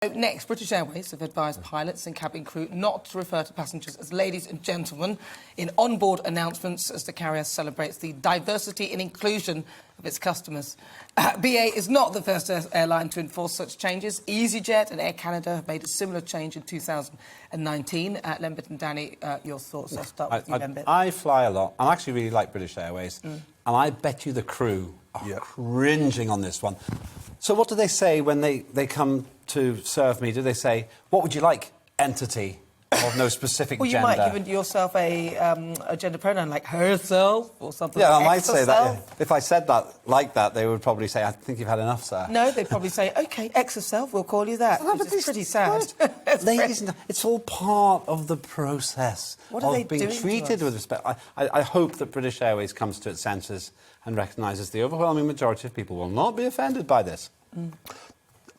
Next, British Airways have advised pilots and cabin crew not to refer to passengers as ladies and gentlemen in onboard announcements as the carrier celebrates the diversity and inclusion of its customers. BA is not the first airline to enforce such changes. EasyJet and Air Canada have made a similar change in 2019. Lembit and Danny, your thoughts? I'll start with you, Lembit. I fly a lot. I actually really like British Airways. And I bet you the crew are cringing on this one. So what do they say when they come to serve me? Do they say, what would you like, entity of no specific well, gender? Well, you might give yourself a gender pronoun like herself or something. Yeah, like I might say that. Herself. If I said that like that, they would probably say, I think you've had enough, sir. No, they'd probably say, OK, X herself, we'll call you that. No, which is pretty sad. Ladies, it's all part of the process of being treated with respect. I hope that British Airways comes to its senses and recognises the overwhelming majority of people will not be offended by this.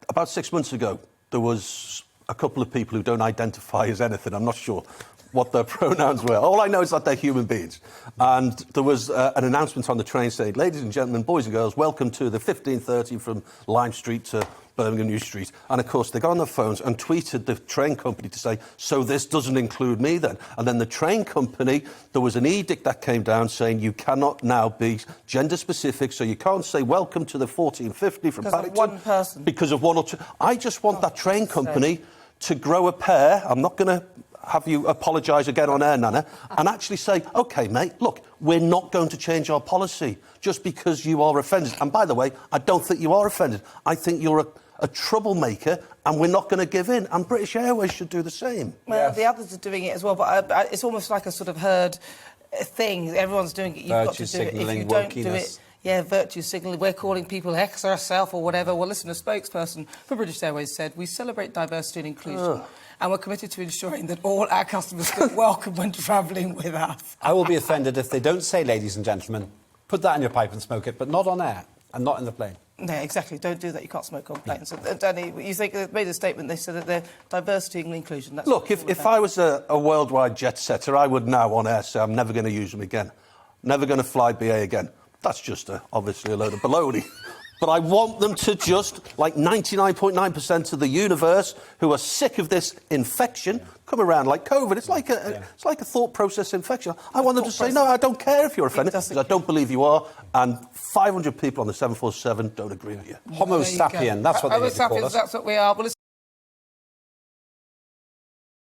About 6 months ago, there was a couple of people who don't identify as anything. I'm not sure what their pronouns were. All I know is that they're human beings. And there was an announcement on the train saying, ladies and gentlemen, boys and girls, welcome to the 15:30 from Lime Street to Birmingham New Street. And, of course, they got on their phones and tweeted the train company to say, so this doesn't include me then. And then the train company, there was an edict that came down saying you cannot now be gender-specific, so you can't say welcome to the 1450 from Paddington. Because of one person. Because of one or two. I just want that train company to grow a pair. I'm not going to have you apologise again on air, Nana, and actually say, OK, mate, look, we're not going to change our policy just because you are offended. And by the way, I don't think you are offended. I think you're a troublemaker, and we're not going to give in. And British Airways should do the same. Well, the others are doing it as well, but it's almost like a sort of herd thing. Everyone's doing it. You've got to do it. If you don't do it... Yeah, virtue signalling. We're calling people X herself or whatever. Well, listen, a spokesperson for British Airways said, we celebrate diversity and inclusion and we're committed to ensuring that all our customers feel welcome when travelling with us. I will be offended if they don't say ladies and gentlemen. Put that in your pipe and smoke it, but not on air and not in the plane. No, exactly. Don't do that. You can't smoke on planes. No. Danny, you think they made a statement, they said that they're diversity and inclusion. That's Look, if I was a worldwide jet setter, I would now on air say I'm never going to use them again. Never going to fly BA again. That's just obviously a load of baloney. But I want them to just, like 99.9% of the universe who are sick of this infection, come around like COVID. It's like a thought process infection. I want them to say, no, I don't care if you're offended, because I don't believe you are. And 500 people on the 747 don't agree with you. Homo sapien, that's what they need to call us. That's what we are. Well,